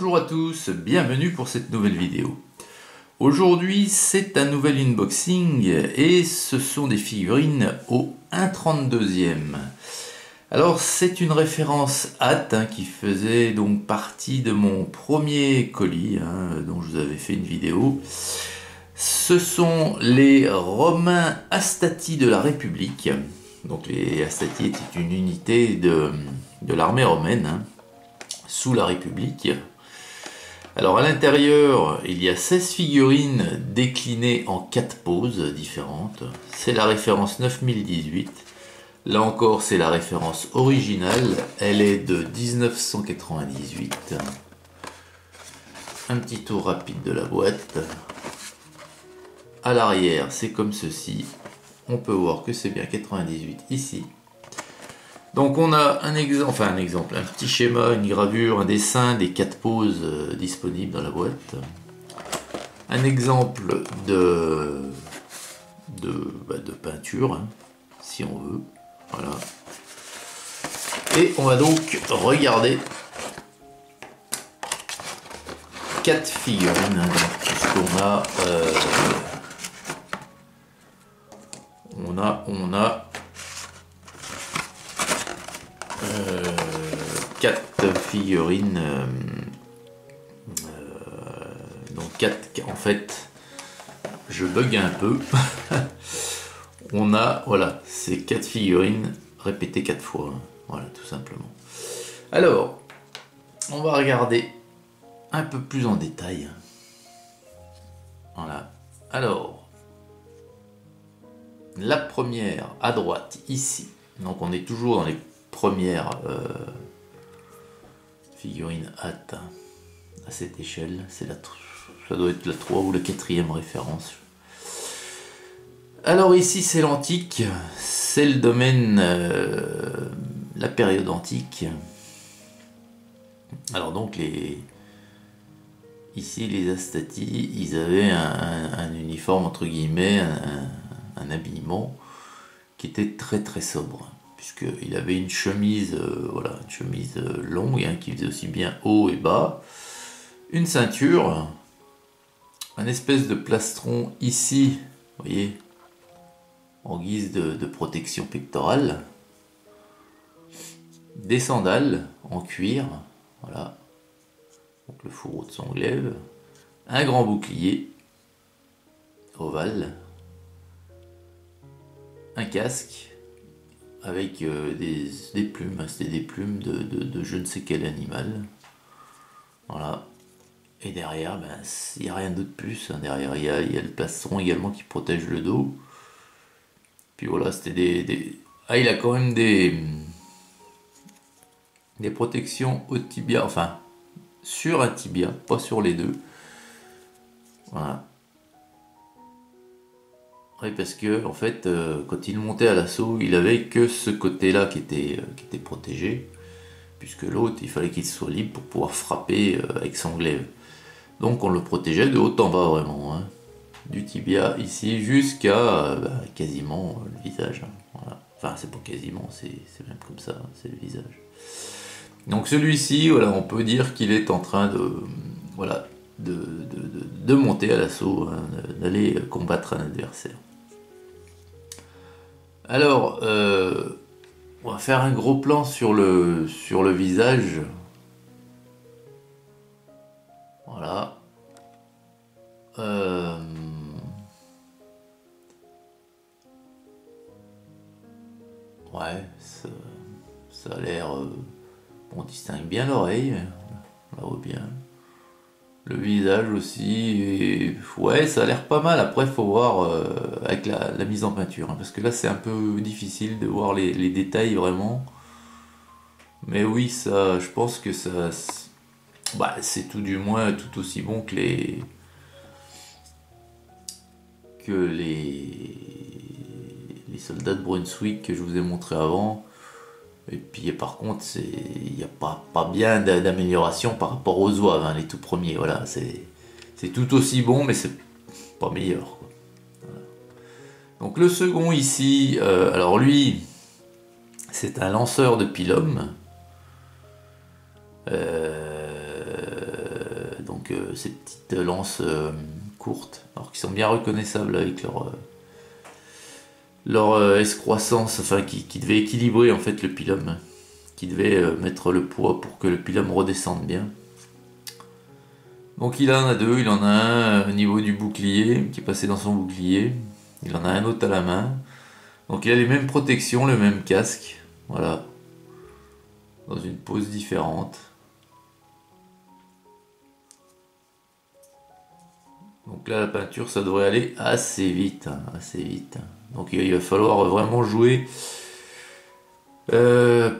Bonjour à tous, bienvenue pour cette nouvelle vidéo. Aujourd'hui c'est un nouvel unboxing et ce sont des figurines au 1/32e. Alors c'est une référence hâte qui faisait donc partie de mon premier colis dont je vous avais fait une vidéo. Ce sont les Romains Hastati de la République. Donc les Hastati étaient une unité de l'armée romaine sous la République. Alors à l'intérieur, il y a 16 figurines déclinées en 4 poses différentes. C'est la référence 9018. Là encore, c'est la référence originale. Elle est de 1998. Un petit tour rapide de la boîte. À l'arrière, c'est comme ceci. On peut voir que c'est bien 98 ici. Donc on a un exemple, un petit schéma, une gravure, un dessin des 4 poses disponibles dans la boîte. Un exemple de peinture, si on veut. Voilà. Et on va donc regarder 4 figurines, puisqu'on a on a 4 figurines, donc 4, en fait, je bug un peu. On a, voilà, ces 4 figurines répétées 4 fois, voilà, tout simplement. Alors, on va regarder un peu plus en détail. Voilà, alors, la première à droite, ici, donc on est toujours dans les premières figurines hâte à cette échelle, ça doit être la 3 ou la 4e référence. Alors ici c'est l'antique, c'est le domaine, la période antique. Alors donc ici les Hastati, ils avaient un uniforme entre guillemets, un habillement qui était très très sobre, puisqu'il avait une chemise, voilà, une chemise longue qui faisait aussi bien haut et bas, une ceinture, un espèce de plastron ici, vous voyez, en guise de protection pectorale, des sandales en cuir, voilà, donc le fourreau de son glaive, un grand bouclier ovale, un casque avec des plumes, c'était des plumes de je ne sais quel animal, voilà. Et derrière, il n'y a rien d'autre plus, derrière il y a le plastron également qui protège le dos. Puis voilà, c'était il a quand même des protections au tibia, enfin sur un tibia, pas sur les deux. Voilà. Oui, parce que en fait, quand il montait à l'assaut, il avait que ce côté-là qui était protégé, puisque l'autre, il fallait qu'il soit libre pour pouvoir frapper avec son glaive. Donc on le protégeait de haut en bas vraiment, du tibia ici jusqu'à quasiment le visage. Voilà. Enfin, c'est pas quasiment, c'est même comme ça, c'est le visage. Donc celui-ci, voilà, on peut dire qu'il est en train de monter à l'assaut, d'aller combattre un adversaire. Alors, on va faire un gros plan sur le visage. Voilà. Ouais, ça a l'air... on distingue bien l'oreille, on la voit bien. Le visage aussi, et ouais, ça a l'air pas mal. Après, il faut voir avec la mise en peinture, parce que là, c'est un peu difficile de voir les détails vraiment. Mais oui, ça, je pense que ça... c'est tout du moins tout aussi bon que les soldats de Brunswick que je vous ai montré avant. Et puis par contre, il n'y a pas bien d'amélioration par rapport aux zouaves, les tout premiers. Voilà, c'est tout aussi bon, mais c'est pas meilleur, quoi. Voilà. Donc le second ici, alors lui, c'est un lanceur de pilum. donc ces petites lances courtes, alors qui sont bien reconnaissables avec leur excroissance, enfin qui devait équilibrer en fait le pilum, qui devait mettre le poids pour que le pilum redescende bien. Donc il en a deux, il en a un au niveau du bouclier, qui est passé dans son bouclier, il en a un autre à la main. Donc il a les mêmes protections, le même casque, voilà, dans une pose différente. Donc là la peinture ça devrait aller assez vite, hein, assez vite. Donc il va falloir vraiment jouer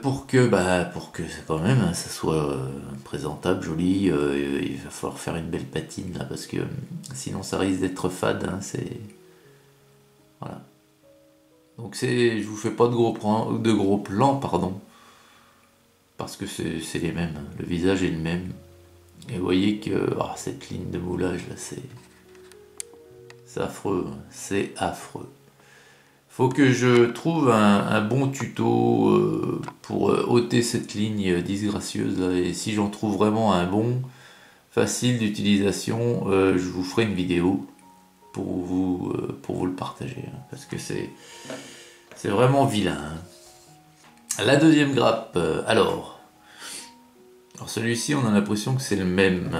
pour que quand même hein, ça soit présentable, joli. Il va falloir faire une belle patine là parce que sinon ça risque d'être fade. Hein, voilà. Donc je vous fais pas de gros plans, pardon, parce que c'est les mêmes. Hein. Le visage est le même. Et vous voyez que cette ligne de moulage là, c'est affreux, hein. C'est affreux. Faut que je trouve un bon tuto pour ôter cette ligne disgracieuse là, et si j'en trouve vraiment un bon, facile d'utilisation, je vous ferai une vidéo pour vous le partager, hein, parce que c'est vraiment vilain. Hein. La deuxième grappe, alors celui-ci on a l'impression que c'est le même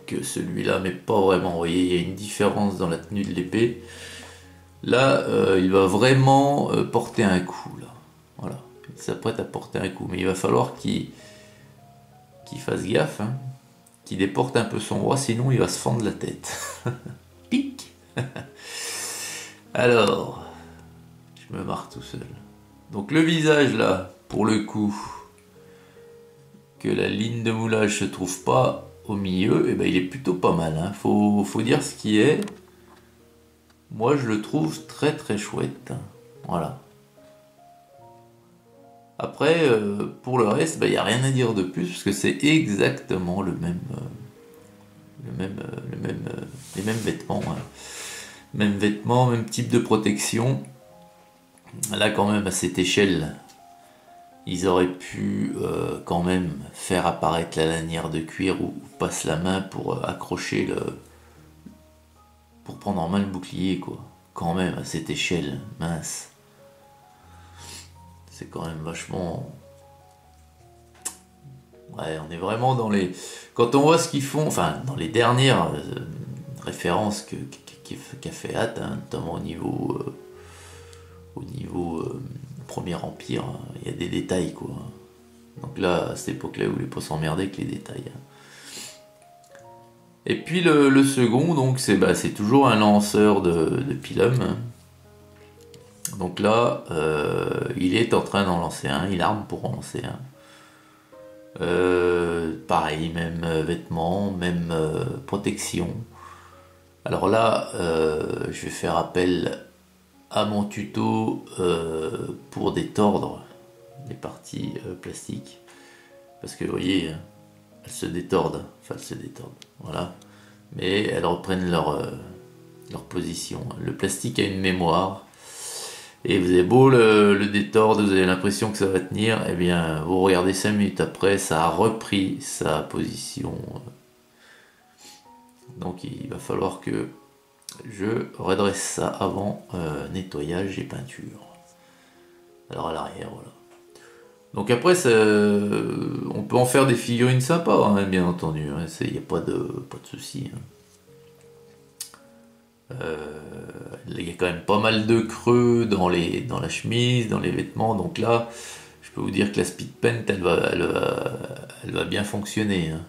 que celui-là, mais pas vraiment, vous voyez, il y a une différence dans la tenue de l'épée. Là, il va vraiment porter un coup, là. Voilà, il s'apprête à porter un coup, mais il va falloir qu'il fasse gaffe, hein, qu'il déporte un peu son bras, sinon il va se fendre la tête. Pic. Alors, je me marre tout seul. Donc le visage, là, pour le coup, que la ligne de moulage se trouve pas au milieu, et ben il est plutôt pas mal, hein. Faut dire ce qui est. Moi, je le trouve très très chouette. Voilà. Après, pour le reste, il n'y a rien à dire de plus, parce que c'est exactement les mêmes vêtements. Hein. Même vêtements, même type de protection. Là, quand même, à cette échelle, ils auraient pu quand même faire apparaître la lanière de cuir ou passe la main pour accrocher pour prendre en main le bouclier, quoi. Quand même, à cette échelle, mince. C'est quand même vachement... Ouais, on est vraiment dans les... Quand on voit ce qu'ils font, enfin, dans les dernières références qu'a fait Hat, hein, notamment au niveau Premier Empire, il y a des détails, quoi. Donc là, à cette époque-là, ils voulaient pas s'emmerder avec les détails. Hein. Et puis le second, donc c'est toujours un lanceur de pilum. Donc là, il est en train d'en lancer un, il arme pour en lancer un. Pareil, même vêtements, même protection. Alors là, je vais faire appel à mon tuto pour détordre les parties plastiques. Parce que vous voyez, elles se détordent, voilà. Mais elles reprennent leur position. Le plastique a une mémoire. Et vous avez beau le détordre, vous avez l'impression que ça va tenir, eh bien vous regardez 5 minutes après, ça a repris sa position. Donc il va falloir que je redresse ça avant nettoyage et peinture. Alors à l'arrière, voilà. Donc après, on peut en faire des figurines sympas, hein, bien entendu. Il n'y a pas de souci. Hein. Il y a quand même pas mal de creux dans la chemise, dans les vêtements. Donc là, je peux vous dire que la speed paint, elle va bien fonctionner. Hein.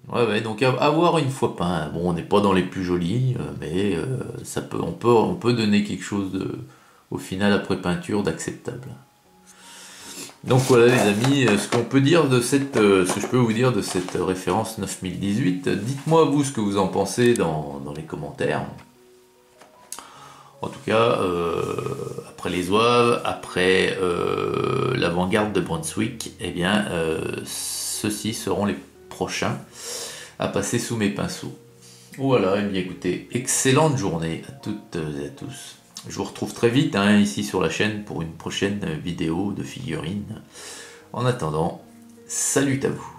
Ouais, donc à voir une fois peint. Bon, on n'est pas dans les plus jolis, mais on peut donner quelque chose au final après peinture d'acceptable. Donc voilà les amis, ce que je peux vous dire de cette référence 9018. Dites-moi vous ce que vous en pensez dans les commentaires. En tout cas, après les Zouaves, après l'avant-garde de Brunswick, eh bien ceux-ci seront les prochains à passer sous mes pinceaux. Voilà, et bien écoutez, excellente journée à toutes et à tous. Je vous retrouve très vite hein, ici sur la chaîne pour une prochaine vidéo de figurines. En attendant, salut à vous.